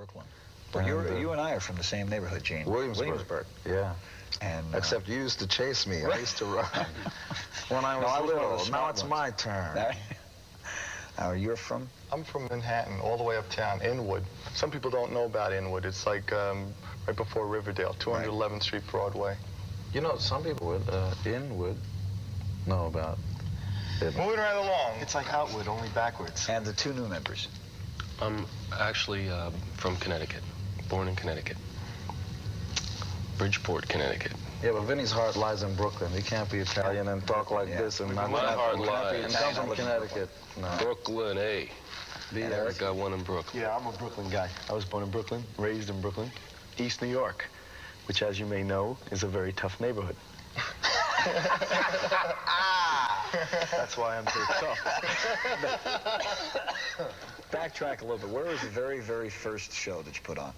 Brooklyn. But you and I are from the same neighborhood, Gene. Williamsburg. Yeah. And except you used to chase me. I used to run when I was little. Now it's my turn. You're from? I'm from Manhattan, all the way uptown, Inwood. Some people don't know about Inwood. It's like right before Riverdale, 211th Street, Broadway. You know, some people would, Inwood, know about it. Moving right along. It's like Outwood, only backwards. And the two new members? I'm actually from Connecticut, born in Connecticut. Bridgeport, Connecticut. Yeah, but Vinnie's heart lies in Brooklyn. He can't be Italian and talk like this and not... My heart lies. And come from Connecticut. No. Brooklyn, eh? I got one in Brooklyn. Yeah, I'm a Brooklyn guy. I was born in Brooklyn, raised in Brooklyn, East New York, which, as you may know, is a very tough neighborhood. That's why I'm so tough. Backtrack a little bit. Where was the very, very first show that you put on?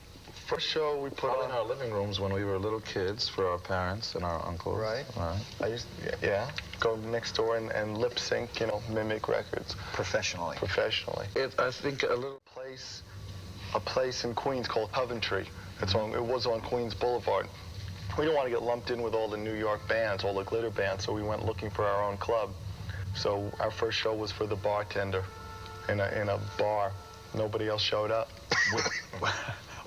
First show we put on in our living rooms when we were little kids for our parents and our uncles. Right. Right. I used to, go next door and lip sync, you know, mimic records. Professionally. Professionally. I think a place in Queens called Coventry. It was on Queens Boulevard. We didn't want to get lumped in with all the New York bands, all the glitter bands, so we went looking for our own club. So our first show was for the bartender in a bar. Nobody else showed up.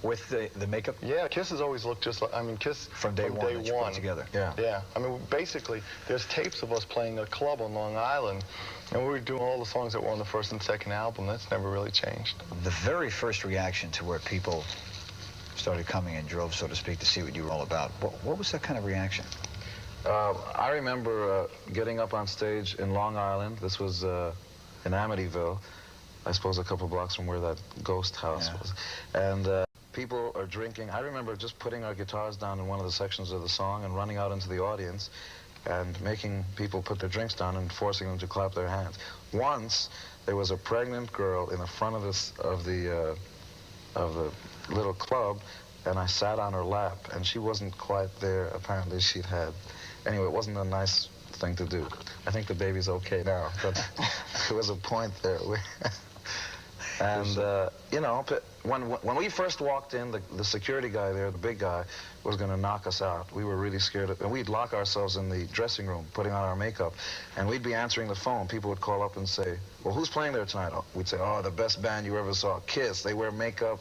With the makeup? Yeah, Kiss has always looked just like, I mean, Kiss from day one. You put together. Yeah. Yeah. I mean, basically, there's tapes of us playing a club on Long Island, and we were doing all the songs that were on the first and second album. That's never really changed. The very first reaction to where people started coming in droves, so to speak, to see what you were all about, what was that kind of reaction? I remember getting up on stage in Long Island. This was in Amityville, I suppose a couple blocks from where that ghost house was. And people are drinking. I remember just putting our guitars down in one of the sections of the song and running out into the audience and making people put their drinks down and forcing them to clap their hands. Once, there was a pregnant girl in the front of the little club, and I sat on her lap, and she wasn't quite there. Apparently, she'd had... Anyway, it wasn't a nice thing to do. I think the baby's okay now, but there was a point there. And, you know, when we first walked in, the security guy there, the big guy, was going to knock us out. We were really scared of, and we'd lock ourselves in the dressing room, putting on our makeup, and we'd be answering the phone. People would call up and say, well, who's playing there tonight? We'd say, oh, the best band you ever saw, Kiss. They wear makeup.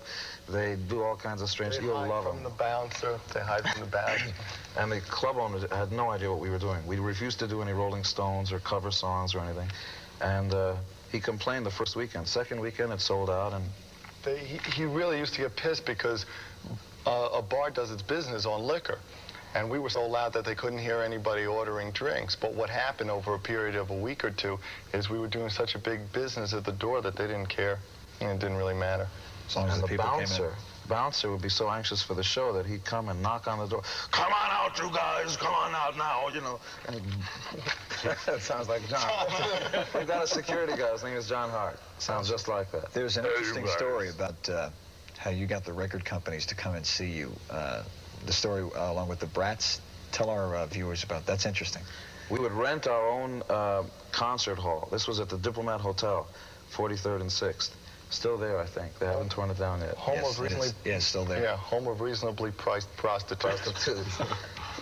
They do all kinds of strange... You'll love them. They hide from the bouncer. They hide from the bouncer. And the club owners had no idea what we were doing. We refused to do any Rolling Stones or cover songs or anything. And he complained the first weekend. Second weekend, it sold out, and... He really used to get pissed because a bar does its business on liquor. And we were so loud that they couldn't hear anybody ordering drinks. But what happened over a period of a week or two is we were doing such a big business at the door that they didn't care, and it didn't really matter. As long as the people bouncer would be so anxious for the show that he'd come and knock on the door. Come on out, you guys! Come on out now, you know. And that sounds like John. We've got a security guy. His name is John Hart. Sounds just like that. There's an interesting story about how you got the record companies to come and see you. The story along with the Brats. Tell our viewers about that. That's interesting. We would rent our own concert hall. This was at the Diplomat Hotel, 43rd and 6th. Still there, I think. They haven't torn it down yet. Home of reasonably... Yes, still there. Yeah, home of reasonably priced prostitutes.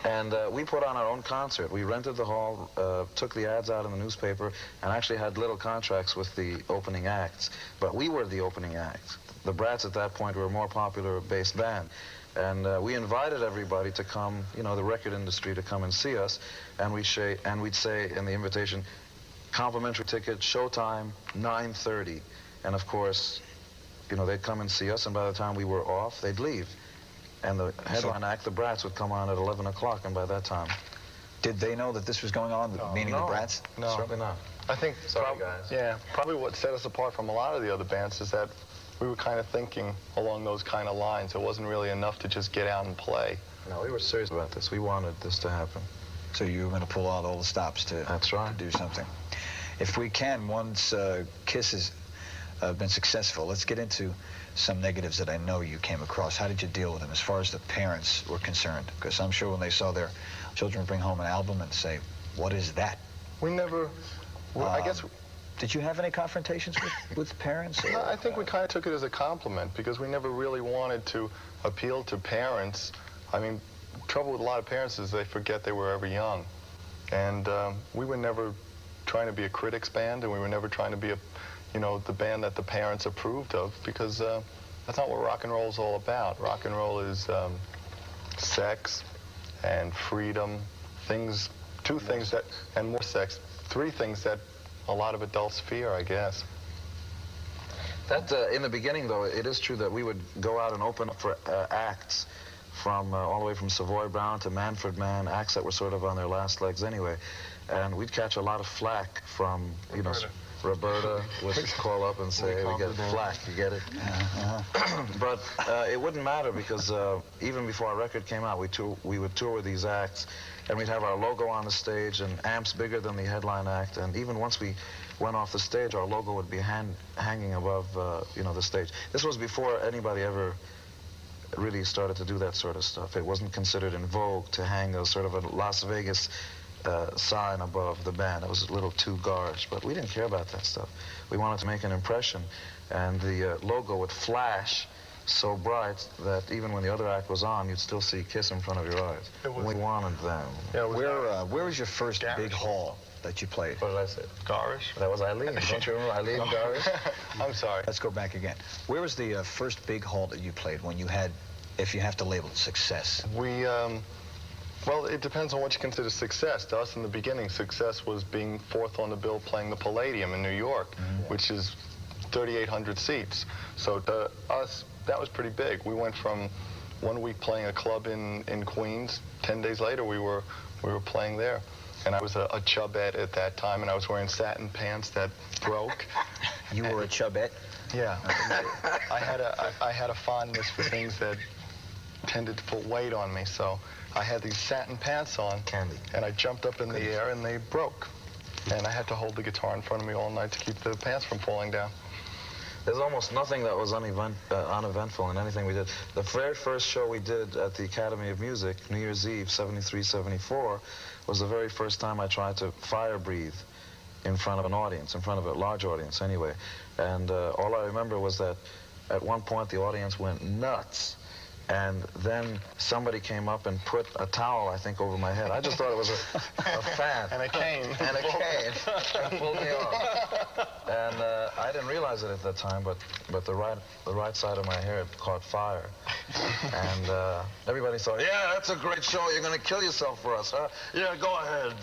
And we put on our own concert. We rented the hall, took the ads out in the newspaper, and actually had little contracts with the opening acts. But we were the opening act. The Brats at that point were a more popular-based band. And we invited everybody to come, you know, the record industry to come and see us. And we'd say in the invitation, complimentary ticket, showtime, 9:30. And of course, you know, they'd come and see us, and by the time we were off, they'd leave. And the headline act, the Brats, would come on at 11 o'clock, and by that time... Did they know that this was going on, meaning the Brats? No. Certainly not. I think... Sorry, guys. Yeah, probably what set us apart from a lot of the other bands is that we were kind of thinking along those kind of lines. It wasn't really enough to just get out and play. No, we were serious about this. We wanted this to happen. So you were going to pull out all the stops to, That's right. to do something. If we can, once Kiss has been successful, let's get into some negatives that I know you came across. How did you deal with them as far as the parents were concerned? Because I'm sure when they saw their children bring home an album and say, what is that? We never... I guess... Did you have any confrontations with parents? Or? I think we kind of took it as a compliment because we never really wanted to appeal to parents. I mean, trouble with a lot of parents is they forget they were ever young. And we were never trying to be a critics band, and we were never trying to be the band that the parents approved of, because that's not what rock and roll is all about. Rock and roll is sex and freedom, two things that, and more sex, three things that a lot of adults fear, I guess. That, in the beginning, though, it is true that we would go out and open up for acts from all the way from Savoy Brown to Manfred Mann, acts that were sort of on their last legs anyway. And we'd catch a lot of flack from, Roberta would call up and say, hey, we get flack, you get it? But it wouldn't matter because even before our record came out, we would tour with these acts, and we'd have our logo on the stage and amps bigger than the headline act. And even once we went off the stage, our logo would be hanging above, the stage. This was before anybody ever really started to do that sort of stuff. It wasn't considered in vogue to hang a sort of a Las Vegas sign above the band. It was a little too garish, but we didn't care about that stuff. We wanted to make an impression, and the logo would flash so bright that even when the other act was on, you'd still see Kiss in front of your eyes. We wanted them. Yeah, where was your first big hall that you played? What did I say? Garish? That was Eileen. Don't you remember Eileen Garish? I'm sorry. Let's go back again. Where was the first big hall that you played when you had, if you have to label it, success? Well, it depends on what you consider success. To us in the beginning, success was being fourth on the bill playing the Palladium in New York, which is 3,800 seats. So to us, that was pretty big. We went from 1 week playing a club in Queens. 10 days later, we were playing there. And I was a chubette at that time, and I was wearing satin pants that broke. You were a chubette? Yeah. I had a fondness for things that tended to put weight on me, so I had these satin pants on, and I jumped up in the air, and they broke. And I had to hold the guitar in front of me all night to keep the pants from falling down. There's almost nothing that was uneventful in anything we did. The very first show we did at the Academy of Music, New Year's Eve, 73, 74, was the very first time I tried to fire breathe in front of an audience, in front of a large audience anyway. And all I remember was that at one point the audience went nuts. And then somebody came up and put a towel, I think, over my head. I just thought it was a fan. And a cane. And a cane. And pulled me off. And I didn't realize it at the time, but the right side of my hair had caught fire. And everybody thought, yeah, that's a great show. You're going to kill yourself for us, huh? Yeah, go ahead.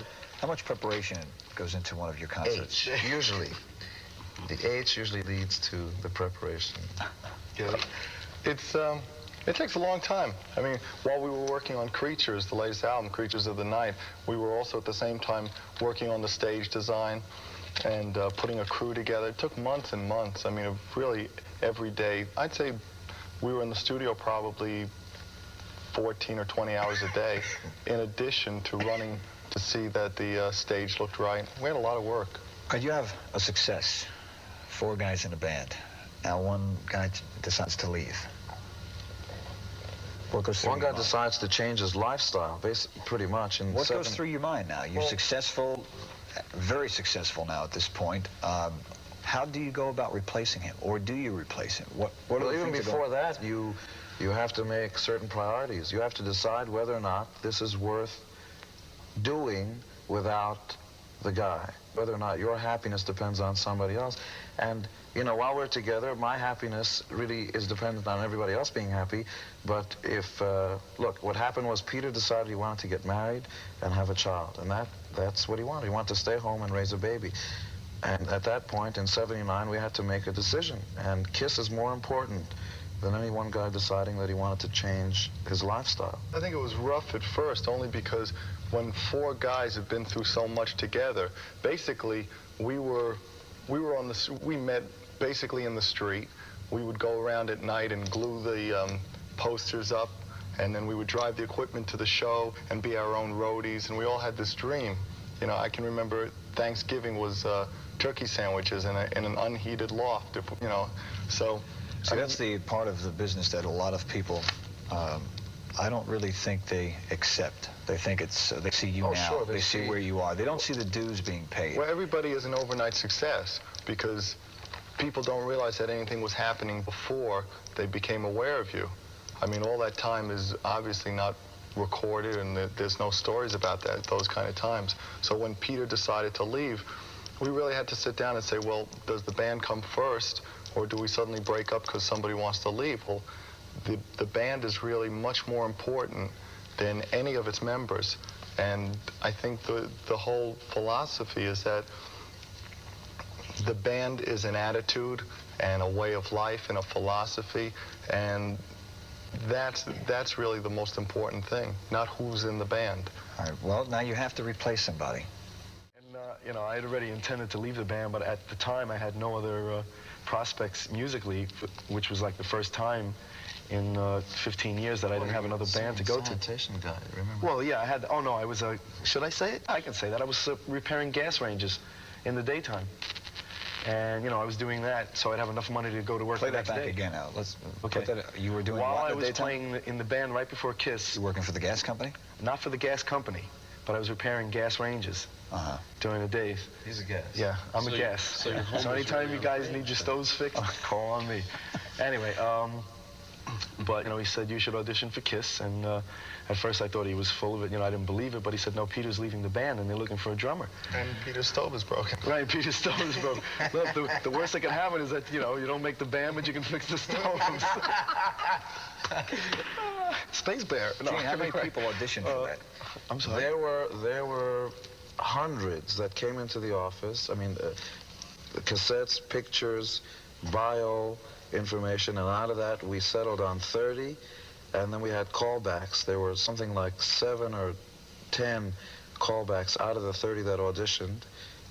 How much preparation goes into one of your concerts? H, usually. The H usually leads to the preparation. Yeah. It takes a long time. I mean, while we were working on Creatures, the latest album, Creatures of the Night, we were also at the same time working on the stage design and putting a crew together. It took months and months. I mean, really every day. I'd say we were in the studio probably 14 or 20 hours a day, in addition to running to see that the stage looked right. We had a lot of work. You have a success, 4 guys in a band. Now one guy decides to leave. What goes through One guy decides to change his lifestyle, pretty much. What goes through your mind now? You're successful, very successful now at this point. How do you go about replacing him, or do you replace him? Well, even before that, you have to make certain priorities. You have to decide whether or not this is worth doing without the guy, whether or not your happiness depends on somebody else. And, while we're together, my happiness really is dependent on everybody else being happy. But if, look, what happened was Peter decided he wanted to get married and have a child. And that's what he wanted. He wanted to stay home and raise a baby. And at that point, in 79, we had to make a decision. And Kiss is more important than any one guy deciding that he wanted to change his lifestyle. I think it was rough at first, only because when 4 guys have been through so much together, basically we met basically in the street. We would go around at night and glue the posters up, and then we would drive the equipment to the show and be our own roadies, and we all had this dream. I can remember Thanksgiving was turkey sandwiches in an unheated loft, So that's the part of the business that a lot of people, I don't really think they accept. They think it's, they see you Oh, now. sure, they see where you are. They don't see the dues being paid. Well, everybody is an overnight success because people don't realize that anything was happening before they became aware of you. I mean, all that time is obviously not recorded, and there's no stories about that, those kind of times. So when Peter decided to leave, we really had to sit down and say, well, does the band come first, or do we suddenly break up because somebody wants to leave? Well, the band is really much more important than any of its members. And I think the whole philosophy is that the band is an attitude and a way of life and a philosophy, and that's really the most important thing, not who's in the band. All right, well, now you have to replace somebody. And, you know, I had already intended to leave the band, but at the time I had no other prospects musically, which was like the first time in 15 years that I didn't have another band to go to. Sanitation guy, remember? Well, yeah, I had, oh no, I was, should I say it? I can say that. I was repairing gas ranges in the daytime. And, you know, I was doing that so I'd have enough money to go to work Play the that next back day. again now. Let's Okay. put that, you were doing While what I in the was daytime? playing in the band right before Kiss, You working for the gas company? not for the gas company, but I was repairing gas ranges Uh-huh. during the days. He's a gas. Yeah, I'm So a you- gas. so your home So was anytime really you guys your need your band. stoves fixed, call on me. Anyway, but, you know, he said you should audition for Kiss, and at first I thought he was full of it. You know, I didn't believe it, but he said, no, Peter's leaving the band, and they're looking for a drummer. And Peter's stove is broken. Right, Peter's stove is broken. Look, the worst that can happen is that, you know, you don't make the band, but you can fix the stoves. Space Bear. No, Gene, how many right. people auditioned for that? I'm sorry. There were hundreds that came into the office. I mean, cassettes, pictures, bio information, and out of that we settled on 30, and then we had callbacks. There were something like 7 or 10 callbacks out of the 30 that auditioned,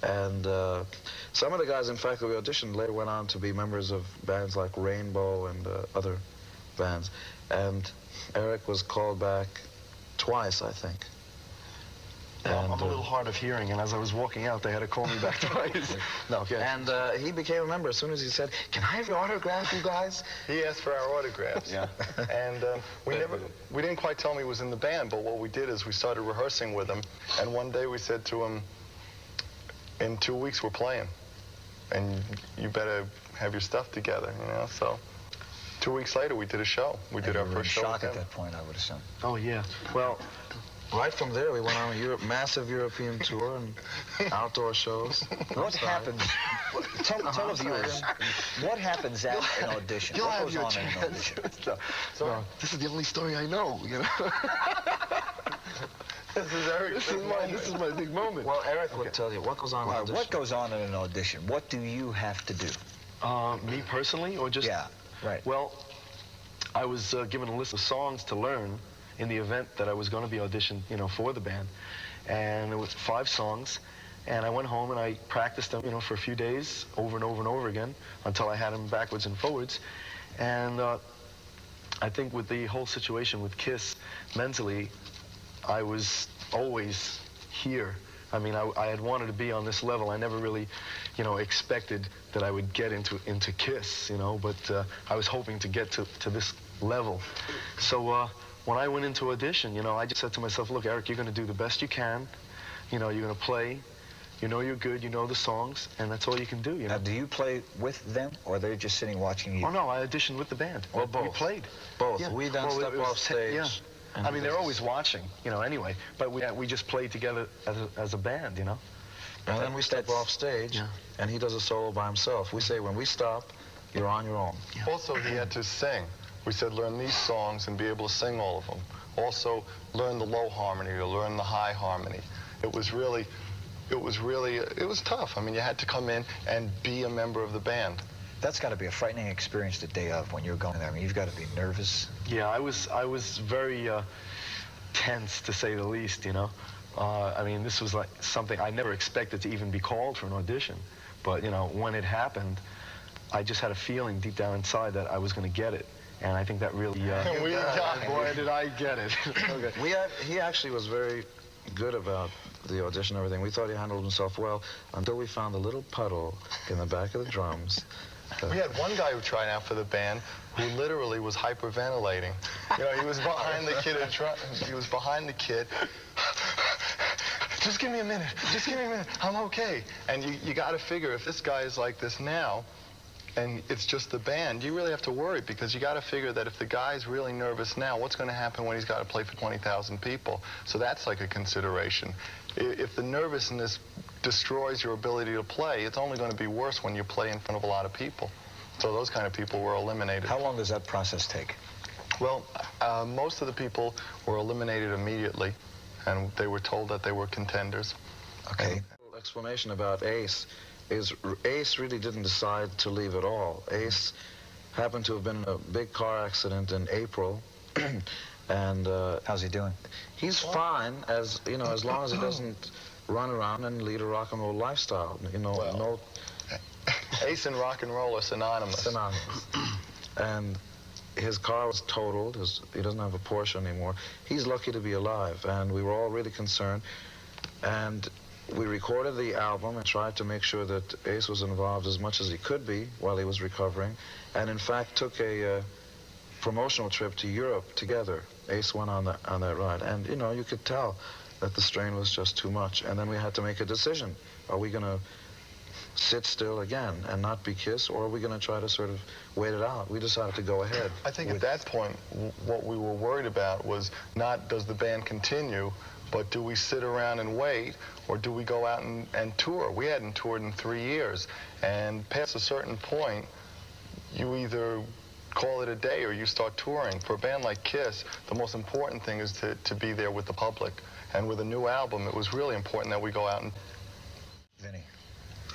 and some of the guys, in fact, that we auditioned later went on to be members of bands like Rainbow and other bands, and Eric was called back twice, I think. I'm a little hard of hearing, and as I was walking out, they had to call me back twice. No, okay. And he became a member as soon as he said, "Can I have your autograph, you guys?" He asked for our autographs. Yeah. And we didn't quite tell him he was in the band, but what we did is we started rehearsing with him, and one day we said to him, in 2 weeks we're playing, and you better have your stuff together, you know, so 2 weeks later we did a show. We did You our were in first show shock with at him. that point, I would assume. Oh, yeah. Well, Right from there, we went on a massive European tour and outdoor shows. What happens? Tell the viewers, what happens at an audition? you'll What have goes your on in an chance. audition? No, this is the only story I know, you know. This is Eric's This is my big moment. Well, Eric would tell you what goes on in All an right, audition. what goes on in an audition? What do you have to do? Me personally, or just... Yeah, right. Well, I was given a list of songs to learn in the event that I was going to be auditioned, you know, for the band. And it was 5 songs. And I went home and I practiced them, you know, for a few days, over and over and over again, until I had them backwards and forwards. And I think with the whole situation with Kiss, mentally, I was always here. I mean, I had wanted to be on this level. I never really, you know, expected that I would get into Kiss, you know, but I was hoping to get to this level. So when I went into audition, you know, I just said to myself, look, Eric, you're going to do the best you can. You know, you're going to play. You know you're good. You know the songs, and that's all you can do, you know. Now, do you play with them, or are they just sitting watching you? Oh, no, I auditioned with the band. Well, We both. played. Both. Yeah. We then Well, step it was off stage. Yeah. and I mean, do they're this. always watching, you know, anyway. But we just played together as a band, you know. And then we step off stage, Yeah. and he does a solo by himself. We say, when we stop, you're on your own. Also, he had to sing. We said, learn these songs and be able to sing all of them. Also, learn the low harmony or learn the high harmony. It was tough. I mean, you had to come in and be a member of the band. That's got to be a frightening experience the day of when you're going there. I mean, you've got to be nervous. Yeah, I was very tense, to say the least, you know. I mean, this was like something I never expected to even be called for an audition. But, you know, when it happened, I just had a feeling deep down inside that I was going to get it. And I think that really, We got it. boy, did I get it. Okay. He actually was very good about the audition and everything. We thought he handled himself well until we found a little puddle in the back of the drums. We had one guy who tried out for the band who literally was hyperventilating. You know, he was behind the kid. He was behind the kid. Just give me a minute. Just give me a minute. I'm okay. And you got to figure if this guy is like this now, and it's just the band, you really have to worry because you got to figure that if the guy's really nervous now, what's going to happen when he's got to play for 20,000 people? So that's like a consideration. If the nervousness destroys your ability to play, it's only going to be worse when you play in front of a lot of people. So those kind of people were eliminated. How long does that process take? Well, most of the people were eliminated immediately, and they were told that they were contenders. Okay. Explanation about Ace is Ace really didn't decide to leave at all. Ace happened to have been in a big car accident in April, and how's he doing? He's fine, as you know, as long as he doesn't run around and lead a rock and roll lifestyle. You know, well, Ace and rock and roll are synonymous. Synonymous. And his car was totaled. He doesn't have a Porsche anymore. He's lucky to be alive, and we were all really concerned. And we recorded the album and tried to make sure that Ace was involved as much as he could be while he was recovering, and in fact took a promotional trip to Europe together. Ace went on that ride, and you know, you could tell that the strain was just too much. And then we had to make a decision. Are we going to sit still again and not be Kiss, or are we going to try to sort of wait it out? We decided to go ahead. I think at that point, what we were worried about was not does the band continue, but do we sit around and wait, or do we go out and tour? We hadn't toured in 3 years, and past a certain point, you either call it a day or you start touring. For a band like Kiss, the most important thing is to be there with the public. And with a new album, it was really important that we go out and... Vinnie,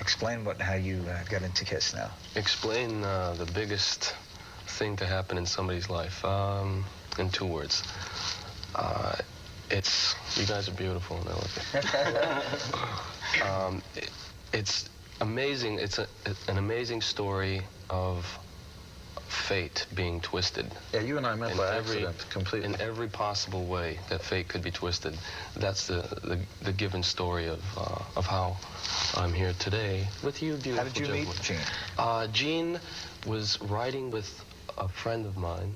explain how you got into Kiss now. Explain the biggest thing to happen in somebody's life in 2 words. You guys are beautiful, and I love you. It's amazing. It's an amazing story of fate being twisted. Yeah, you and I met by accident, completely. In every possible way that fate could be twisted. That's the given story of how I'm here today with you, beautiful How did you gentlemen. meet Gene? Gene was riding with a friend of mine,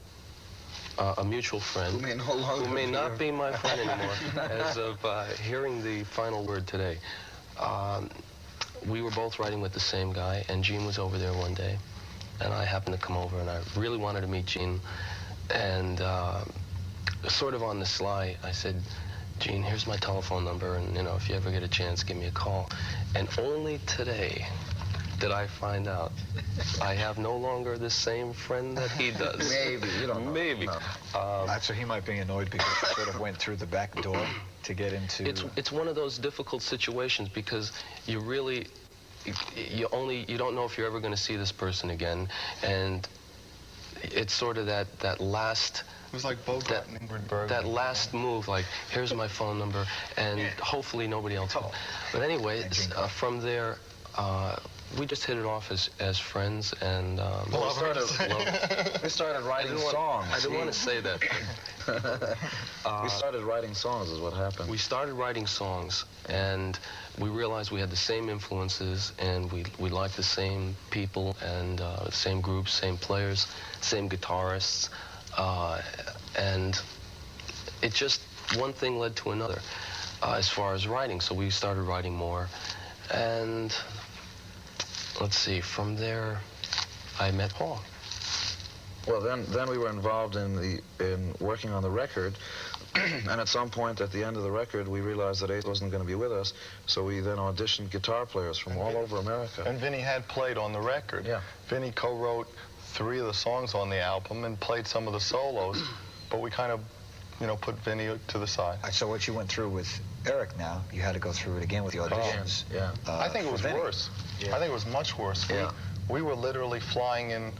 a mutual friend, who may not be my friend anymore, as of hearing the final word today. We were both riding with the same guy, and Gene was over there one day, and I happened to come over, and I really wanted to meet Gene, and sort of on the sly, I said, Gene, here's my telephone number, and you know, if you ever get a chance, give me a call. And only today did I find out I have no longer the same friend that he does. Maybe, you don't know. Maybe. No. So he might be annoyed because you sort of went through the back door to get into... It's one of those difficult situations because you really, you don't know if you're ever going to see this person again, and it's sort of that last... It was like Bogart and Ingrid Bergman. That last move, like, here's my phone number, and hopefully nobody else will. But anyway, from there, we just hit it off as friends, and we started writing songs. I didn't want to say that. We started writing songs is what happened. We started writing songs, and we realized we had the same influences, and we liked the same people, and the same groups, same players, same guitarists, and it just, one thing led to another as far as writing, so we started writing more, and let's see, from there, I met Paul. Well, then we were involved in working on the record, and at some point at the end of the record, we realized that Ace wasn't going to be with us, so we then auditioned guitar players from all over America. And Vinnie had played on the record. Yeah. Vinnie co-wrote 3 of the songs on the album and played some of the solos, but we kind of, put Vinnie to the side. So what you went through with Eric now, you had to go through it again with the auditions. Yeah. I think it was worse. Yeah. I think it was much worse. Yeah. We were literally flying in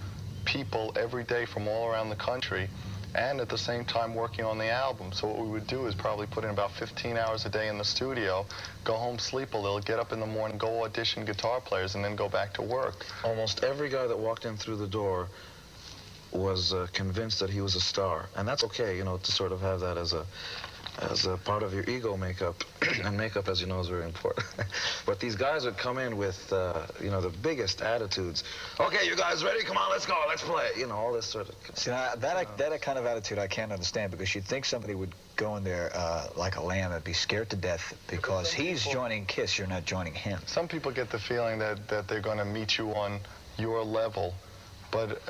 people every day from all around the country, and at the same time working on the album. So what we would do is probably put in about 15 hours a day in the studio, go home, sleep a little, get up in the morning, go audition guitar players, and then go back to work. Almost every guy that walked in through the door was convinced that he was a star, and that's okay, to sort of have that as as a part of your ego makeup, and makeup, as you know, is very important. But these guys would come in with, you know, the biggest attitudes. Okay, you guys ready? Come on, let's go, let's play. You know, all this sort of... See, now, that kind of attitude I can't understand, because you'd think somebody would go in there like a lamb and be scared to death because he's joining KISS, you're not joining him. Some people get the feeling that they're going to meet you on your level, but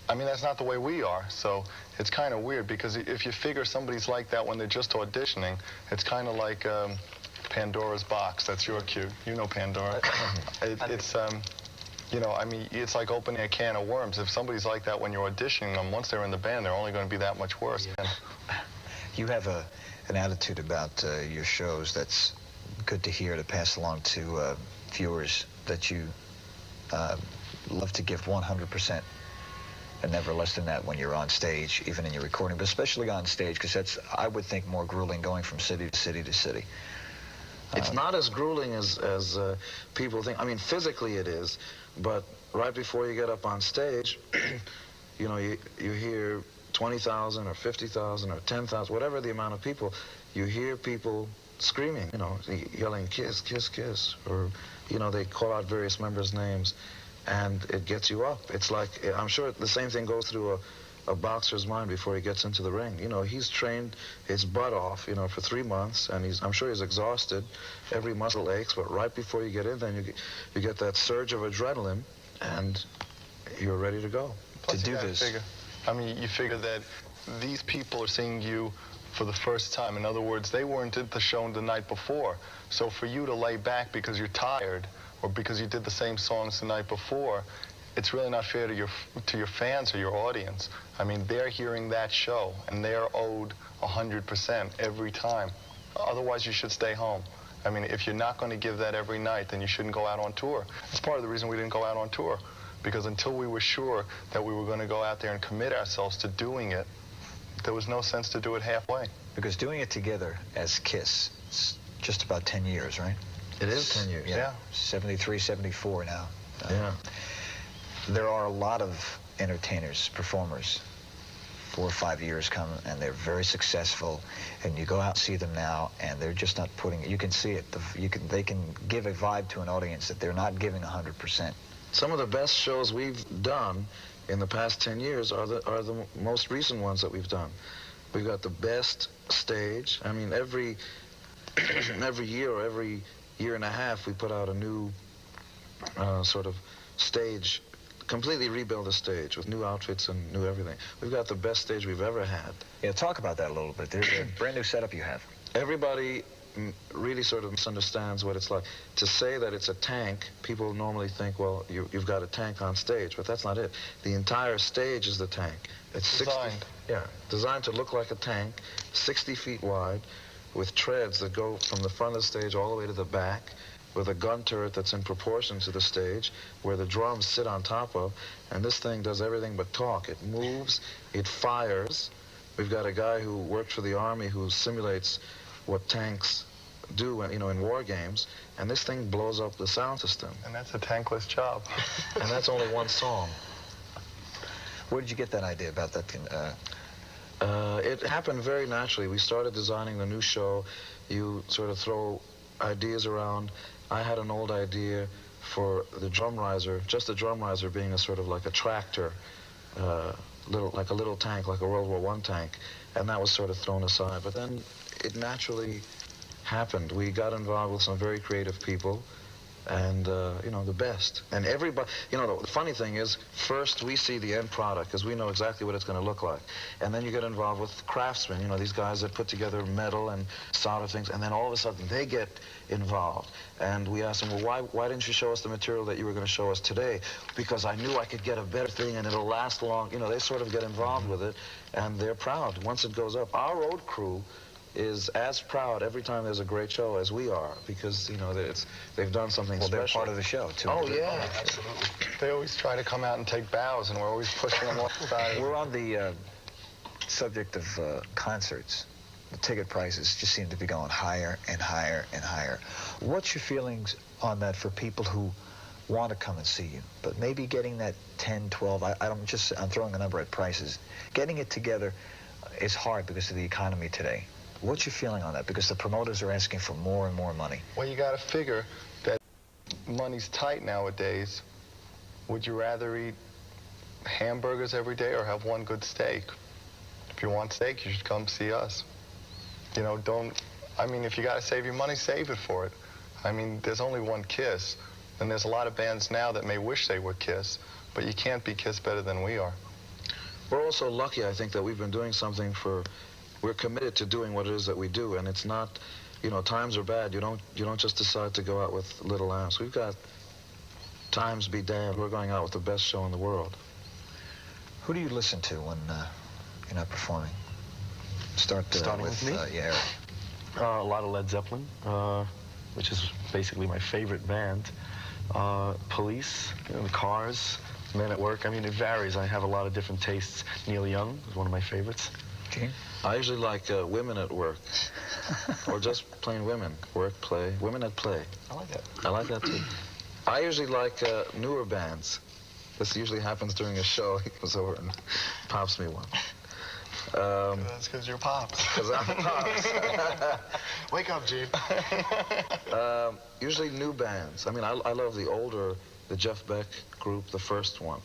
I mean, that's not the way we are, so it's kind of weird, because if you figure somebody's like that when they're just auditioning, it's kind of like Pandora's box. That's your cue. You know Pandora. It's, you know, I mean, it's like opening a can of worms. If somebody's like that when you're auditioning them, once they're in the band, they're only going to be that much worse. Yeah. You have an attitude about your shows that's good to hear, to pass along to viewers, that you love to give 100%. And never less than that when you're on stage, even in your recording, but especially on stage, because that's, I would think, more grueling going from city to city to city. It's not as grueling as people think. I mean, physically it is, but right before you get up on stage, you know, you hear 20,000 or 50,000 or 10,000, whatever the amount of people, you hear people screaming, you know, yelling, "Kiss, kiss, kiss," or, you know, they call out various members' names. And it gets you up. It's like, I'm sure the same thing goes through a boxer's mind before he gets into the ring. You know, he's trained his butt off, you know, for 3 months, and I'm sure he's exhausted. Every muscle aches, but right before you get in, then you get that surge of adrenaline, and you're ready to go. Plus, to do this. I mean, you figure that these people are seeing you for the first time. In other words, they weren't at the show the night before. So for you to lay back because you're tired, or because you did the same songs the night before, it's really not fair to your fans or your audience. I mean, they're hearing that show, and they're owed 100% every time. Otherwise, you should stay home. I mean, if you're not going to give that every night, then you shouldn't go out on tour. That's part of the reason we didn't go out on tour, because until we were sure that we were going to go out there and commit ourselves to doing it, there was no sense to do it halfway. Because doing it together as KISS, it's just about 10 years, right? It is 10 years. Yeah. 73, 74 now. Yeah. There are a lot of entertainers, performers, 4 or 5 years come, and they're very successful, and you go out and see them now, and they're just not putting it. You can see it. They can give a vibe to an audience that they're not giving 100%. Some of the best shows we've done in the past 10 years are the most recent ones that we've done. We've got the best stage. I mean, every year or every year and a half, we put out a new sort of stage, completely rebuild the stage with new outfits and new everything. We've got the best stage we've ever had. Yeah, talk about that a little bit. There's a brand new setup you have. Everybody really sort of misunderstands what it's like. To say that it's a tank, people normally think, well, you've got a tank on stage, but that's not it. The entire stage is the tank. It's designed. Designed to look like a tank, 60 feet wide, with treads that go from the front of the stage all the way to the back, with a gun turret that's in proportion to the stage, where the drums sit on top of, and this thing does everything but talk. It moves, it fires. We've got a guy who worked for the Army who simulates what tanks do, you know, in war games, and this thing blows up the sound system. And that's a tankless job. And that's only one song. Where did you get that idea about that? It happened very naturally. We started designing the new show. You sort of throw ideas around. I had an old idea for the drum riser, just the drum riser being a sort of like a tractor, like a little tank, like a World War I tank, and that was sort of thrown aside. But then it naturally happened. We got involved with some very creative people, and you know, the best. And everybody, you know, the funny thing is, first we see the end product because we know exactly what it's going to look like, and then you get involved with craftsmen, you know, these guys that put together metal and solder things, and then all of a sudden they get involved, and we ask them, well, why didn't you show us the material that you were going to show us today? Because I knew I could get a better thing and it'll last long. You know, they sort of get involved with it, and they're proud once it goes up. Our road crew is as proud every time there's a great show as we are, because, you know, they've done something special. Well, they're part of the show, too. Oh, yeah, absolutely. They always try to come out and take bows, and we're always pushing them off the side. We're on the subject of concerts. The ticket prices just seem to be going higher and higher and higher. What's your feelings on that for people who want to come and see you, but maybe getting that 10, 12, I'm throwing a number at prices. Getting it together is hard because of the economy today. What's your feeling on that? Because the promoters are asking for more and more money. Well, you got to figure that money's tight nowadays. Would you rather eat hamburgers every day or have one good steak? If you want steak, you should come see us. You know, I mean, if you got to save your money, save it for it. I mean, there's only one Kiss, and there's a lot of bands now that may wish they were Kiss, but you can't be Kiss better than we are. We're also lucky, I think, that we've been doing something we're committed to doing what it is that we do, and it's not, you know, times are bad. You don't just decide to go out with little amps. We've got times be damned. We're going out with the best show in the world. Who do you listen to when you're not performing? Starting with me? Yeah, Eric. A lot of Led Zeppelin, which is basically my favorite band. Police, you know, the Cars, Men at Work. I mean, it varies. I have a lot of different tastes. Neil Young is one of my favorites. Gene? I usually like women at work, or just plain women. Work, play, women at play. I like that. I like that too. I usually like newer bands. This usually happens during a show. He goes over and pops me one. That's because you're Pops. Because I'm Pops. Wake up, Gene. Usually new bands. I mean, I love the Jeff Beck group, the first one.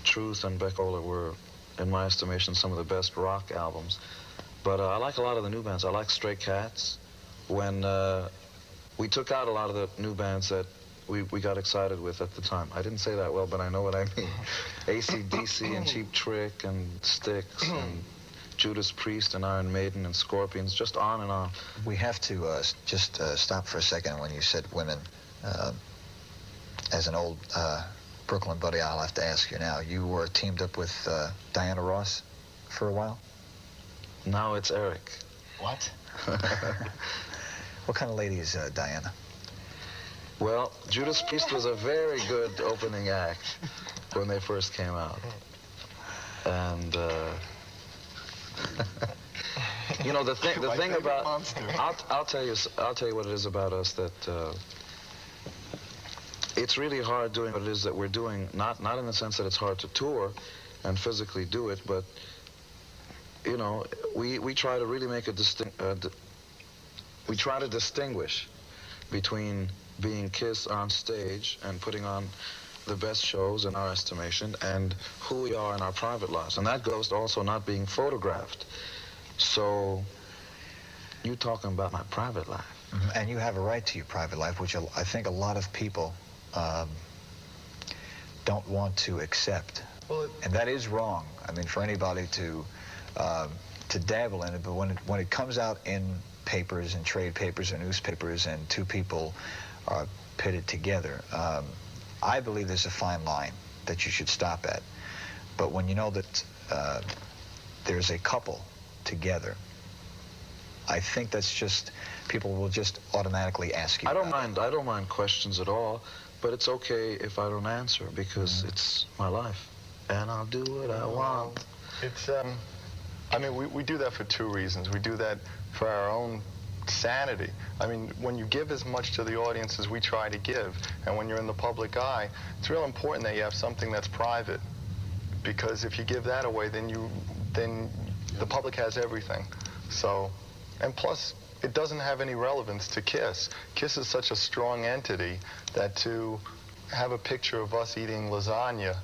Truth and Beck Ola were, in my estimation, some of the best rock albums. But I like a lot of the new bands. I like Stray Cats. When we took out a lot of the new bands that we got excited with at the time. I didn't say that well, but I know what I mean. AC/DC and Cheap Trick and Styx and Judas Priest and Iron Maiden and Scorpions, just on and on. We have to just stop for a second when you said women. As an old Brooklyn buddy, I'll have to ask you now. You were teamed up with Diana Ross for a while? Now it's Eric. What? What kind of lady is Diana? Well, Judas Priest was a very good opening act when they first came out. And, you know, the thing about... I'll tell you what it is about us that... it's really hard doing what it is that we're doing, not in the sense that it's hard to tour and physically do it, but, you know, we try to really make we try to distinguish between being Kiss on stage and putting on the best shows in our estimation and who we are in our private lives. And that goes to also not being photographed. So you're talking about my private life. Mm-hmm. And you have a right to your private life, which I think a lot of people don't want to accept. Well, and that is wrong. I mean, for anybody to dabble in it, but when it comes out in papers and trade papers or newspapers and two people are pitted together, I believe there's a fine line that you should stop at. But when you know that there's a couple together, I think that's just, people will just automatically ask you. I don't mind questions at all, but it's okay if I don't answer because it's my life, and I'll do what I want. It's I mean, we do that for two reasons. We do that for our own sanity. I mean, when you give as much to the audience as we try to give, and when you're in the public eye, it's real important that you have something that's private, because if you give that away, then the public has everything. So, and plus, it doesn't have any relevance to Kiss. Kiss is such a strong entity that to have a picture of us eating lasagna,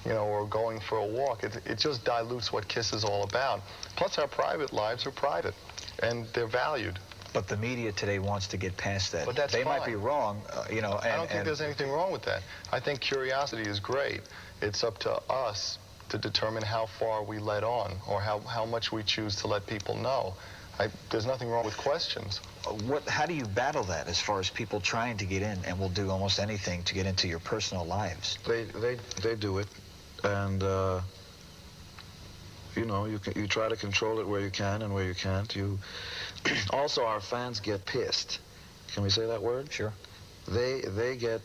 you know, or going for a walk, it just dilutes what Kiss is all about. Plus, our private lives are private, and they're valued. But the media today wants to get past that. But that's they fine. might be wrong, you know. I don't think there's anything wrong with that. I think curiosity is great. It's up to us to determine how far we let on, or how much we choose to let people know. There's nothing wrong with questions. How do you battle that as far as people trying to get in and will do almost anything to get into your personal lives? They do it, and you know, you try to control it where you can and where you can't. Also, our fans get pissed. Can we say that word? Sure. They get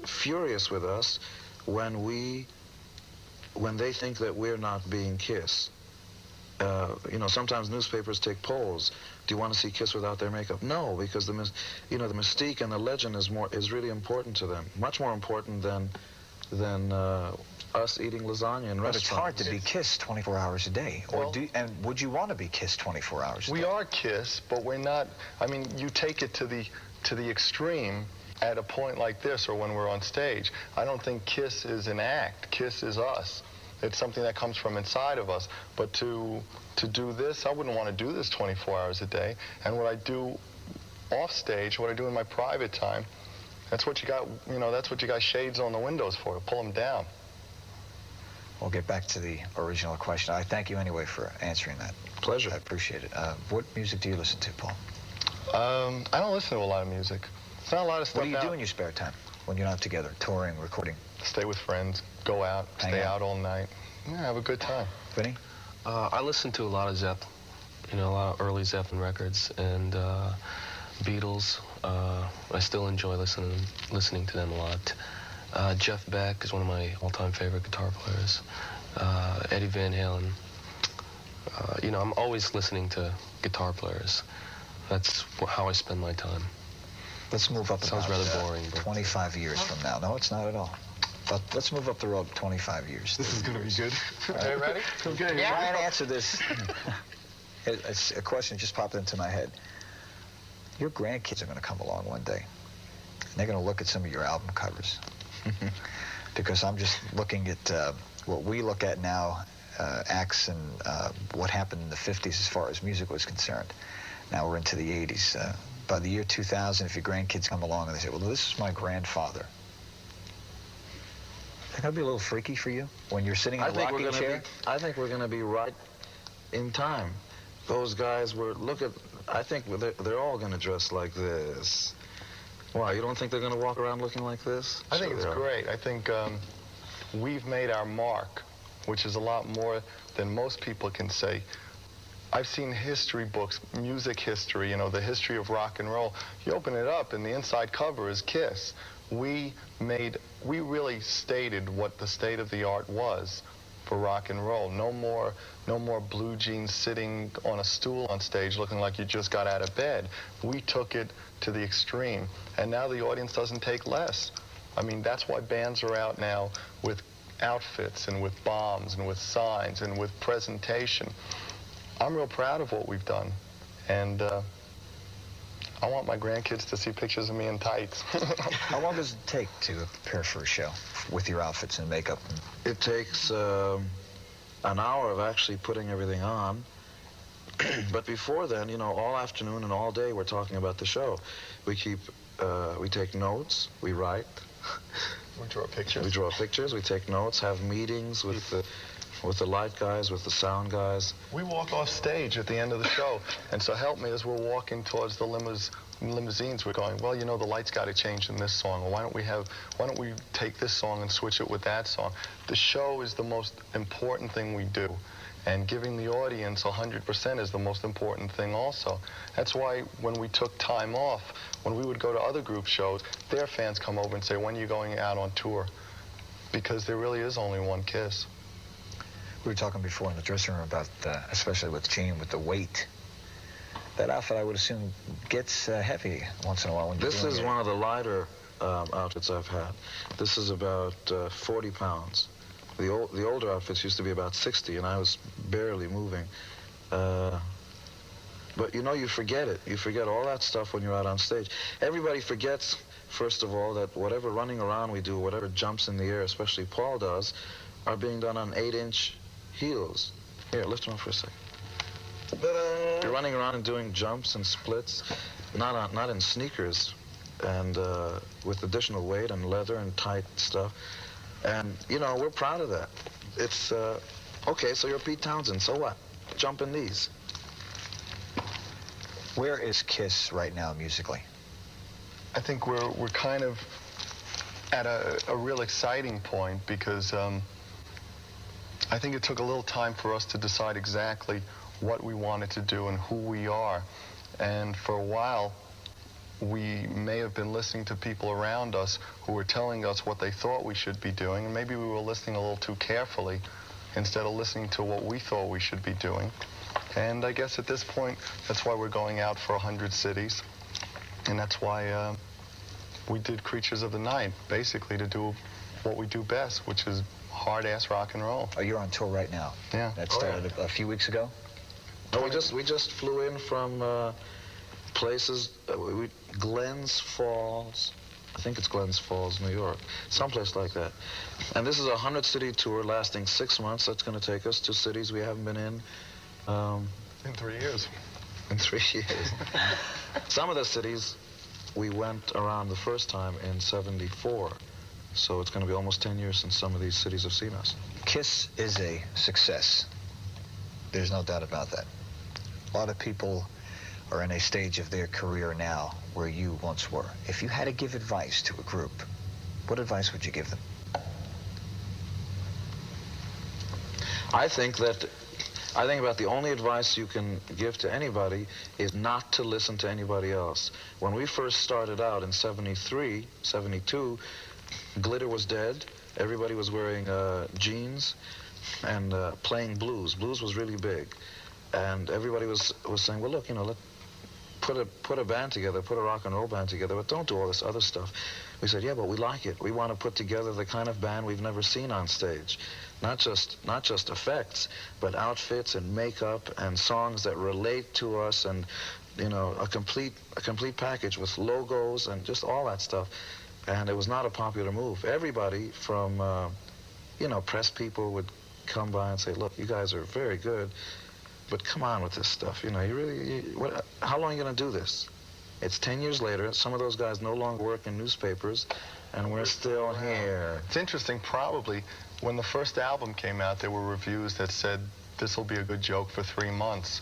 furious with us when they think that we're not being Kiss. You know, sometimes newspapers take polls. Do you want to see Kiss without their makeup? No, because the mystique and the legend is really important to them. Much more important than us eating lasagna in But restaurants. it's hard to be kissed 24 hours a day. Well, And would you want to be kissed 24 hours a day? We are KISS, but we're not. I mean, you take it to the extreme at a point like this, or when we're on stage. I don't think KISS is an act. KISS is us. It's something that comes from inside of us. But to do this, I wouldn't want to do this 24 hours a day. And what I do off stage, what I do in my private time, that's what you got. You know, that's what you got shades on the windows for, to pull them down. We'll get back to the original question. I thank you anyway for answering that. Pleasure. I appreciate it. What music do you listen to, Paul? I don't listen to a lot of music. It's not a lot of stuff. What do you out. do in your spare time when you're not together, touring, recording? Stay with friends, go out, stay out all night. Yeah, have a good time. Vinny? I listen to a lot of Zeppelin, a lot of early Zeppelin records, and Beatles. I still enjoy listening to them a lot. Jeff Beck is one of my all-time favorite guitar players. Eddie Van Halen. I'm always listening to guitar players. That's how I spend my time. Let's move up. Sounds rather boring. But 25 years from now. No, it's not at all. But let's move up the road 25 years. This is going to be good. Okay, ready? Okay. Yeah. Try and answer this. It's a question that just popped into my head. Your grandkids are going to come along one day. And they're going to look at some of your album covers. Because I'm just looking at what we look at now, acts and what happened in the 50s as far as music was concerned. Now we're into the 80s. By the year 2000, if your grandkids come along and they say, well, this is my grandfather. Think that'd be a little freaky for you when you're sitting in a rocking chair? I think we're going to be right in time. Those guys I think they're all going to dress like this. Why, you don't think they're going to walk around looking like this? I think it's great. I think we've made our mark, which is a lot more than most people can say. I've seen history books, music history, the history of rock and roll. You open it up and the inside cover is KISS. We really stated what the state of the art was for rock and roll. No more blue jeans sitting on a stool on stage looking like you just got out of bed. We took it to the extreme, and now the audience doesn't take less. I mean, that's why bands are out now with outfits and with bombs and with signs and with presentation. I'm real proud of what we've done, and I want my grandkids to see pictures of me in tights. How long does it take to prepare for a show with your outfits and makeup? It takes an hour of actually putting everything on. But before then, all afternoon and all day we're talking about the show. We take notes, we write. We draw pictures. We draw pictures, we take notes, have meetings with the light guys, with the sound guys. We walk off stage at the end of the show, and so help me, as we're walking towards the limousines, we're going, well, the lights got to change in this song, or why don't we take this song and switch it with that song? The show is the most important thing we do, and giving the audience 100% is the most important thing also. That's why when we took time off, when we would go to other group shows, their fans come over and say, when are you going out on tour? Because there really is only one KISS. We were talking before in the dressing room about, especially with Gene, with the weight. That outfit, I would assume, gets heavy once in a while. When this is one of the lighter outfits I've had. This is about 40 pounds. The older outfits used to be about 60, and I was barely moving. But you forget it. You forget all that stuff when you're out on stage. Everybody forgets, first of all, that whatever running around we do, whatever jumps in the air, especially Paul does, are being done on 8-inch heels. Here, lift them up for a second. You're running around and doing jumps and splits, not in sneakers, and with additional weight and leather and tight stuff. And, we're proud of that. It's, okay, so you're Pete Townsend, so what? Jump in these. Where is KISS right now musically? I think we're kind of at a real exciting point, because I think it took a little time for us to decide exactly what we wanted to do and who we are. And for a while, we may have been listening to people around us who were telling us what they thought we should be doing, and maybe we were listening a little too carefully instead of listening to what we thought we should be doing. And I guess at this point, that's why we're going out for 100 cities. And that's why we did Creatures of the Night, basically to do what we do best, which is hard-ass rock and roll. Oh, you're on tour right now? Yeah. That started a few weeks ago? No, we just flew in from places, Glens Falls. I think it's Glens Falls, New York. Someplace like that. And this is a 100-city tour lasting 6 months. That's going to take us to cities we haven't been in. In 3 years. In 3 years. Some of the cities we went around the first time in '74. So it's going to be almost 10 years since some of these cities have seen us. KISS is a success. There's no doubt about that. A lot of people are in a stage of their career now where you once were. If you had to give advice to a group, what advice would you give them? I think about the only advice you can give to anybody is not to listen to anybody else. When we first started out in '73, '72, glitter was dead. Everybody was wearing jeans and playing blues. Blues was really big. And everybody was saying, well, look, you know, let's put a band together, put a rock and roll band together, but don't do all this other stuff. We said, yeah, but we like it. We want to put together the kind of band we've never seen on stage. Not just effects, but outfits and makeup and songs that relate to us, and, you know, a complete package with logos and just all that stuff. And it was not a popular move. Everybody from, you know, press people would come by and say, look, you guys are very good, but come on with this stuff. You know, how long are you going to do this? It's 10 years later. Some of those guys no longer work in newspapers, and we're still here. It's interesting, probably, when the first album came out, there were reviews that said, this will be a good joke for 3 months.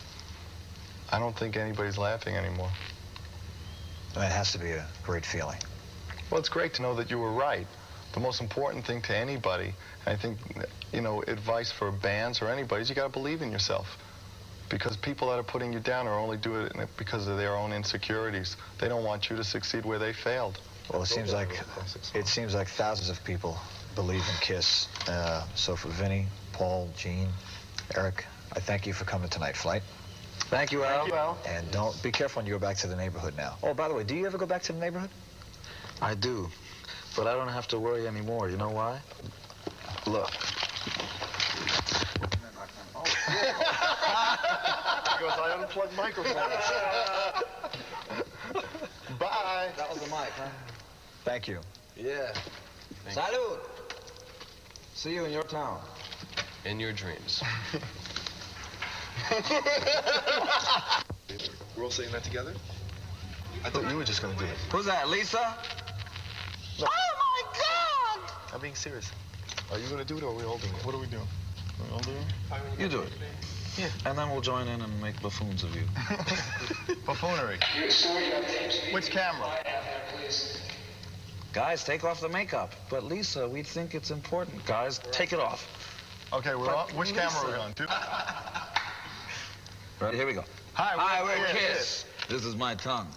I don't think anybody's laughing anymore. It has to be a great feeling. Well, it's great to know that you were right. The most important thing to anybody, and I think, you know, advice for bands or anybody, is you got to believe in yourself. Because people that are putting you down are only doing it because of their own insecurities. They don't want you to succeed where they failed. Well, it seems like thousands of people believe in KISS. So for Vinnie, Paul, Gene, Eric, I thank you for coming tonight, Flight. Thank you, Al. Thank you, Al. And don't be careful when you go back to the neighborhood now. Oh, by the way, do you ever go back to the neighborhood? I do, but I don't have to worry anymore. You know why? Look. Because I unplugged microphones. Bye. That was the mic, huh? Thank you. Yeah. Salud. See you in your town. In your dreams. We're all saying that together? I thought you were just going to do it. Who's that, Lisa? No. Oh, my God! I'm being serious. Are you going to do it or are we all doing it? What are we doing? Are we all doing it? You do it. Yeah. And then we'll join in and make buffoons of you. Buffoonery. Which camera? Guys, take off the makeup. But Lisa, we think it's important. Guys, take it off. Okay, we're on. Which camera are we on? Right, here we go. Hi, we're KISS. This is my tongue.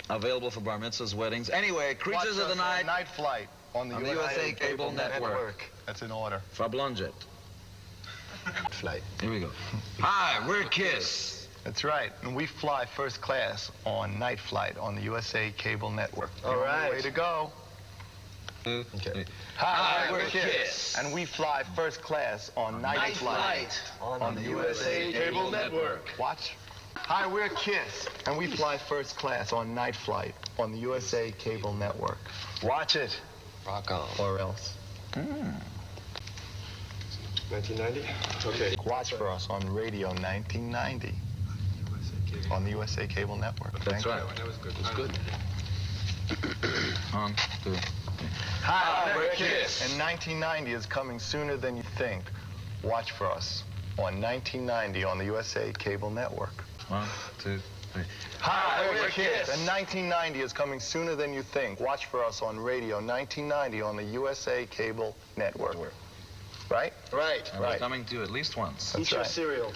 Available for bar mitzvahs, weddings. Anyway, Creatures of the Night. Night Flight on the USA Cable Network. That's in order. Fablonjet. Flight. Here we go. Hi, we're KISS. That's right. And we fly first class on Night Flight on the USA Cable Network. All right. Way to go. Okay. Hi, we're KISS. And we fly first class on Night Flight on the USA Cable Network. Watch. Hi, we're KISS. And we fly first class on Night Flight on the USA Cable Network. Watch it. Rock on. Or else. 1990? Okay. Watch for us on Radio 1990 on the USA Cable Network. That's right. That was good. It was good. 1, 2. Hi, we're KISS. And 1990 is coming sooner than you think. Watch for us on 1990 on the USA Cable Network. 1, 2, 3. Hi, we're KISS. And 1990 is coming sooner than you think. Watch for us on Radio 1990 on the USA Cable Network. Right? And we're coming to you at least once. That's Eat your right. cereal.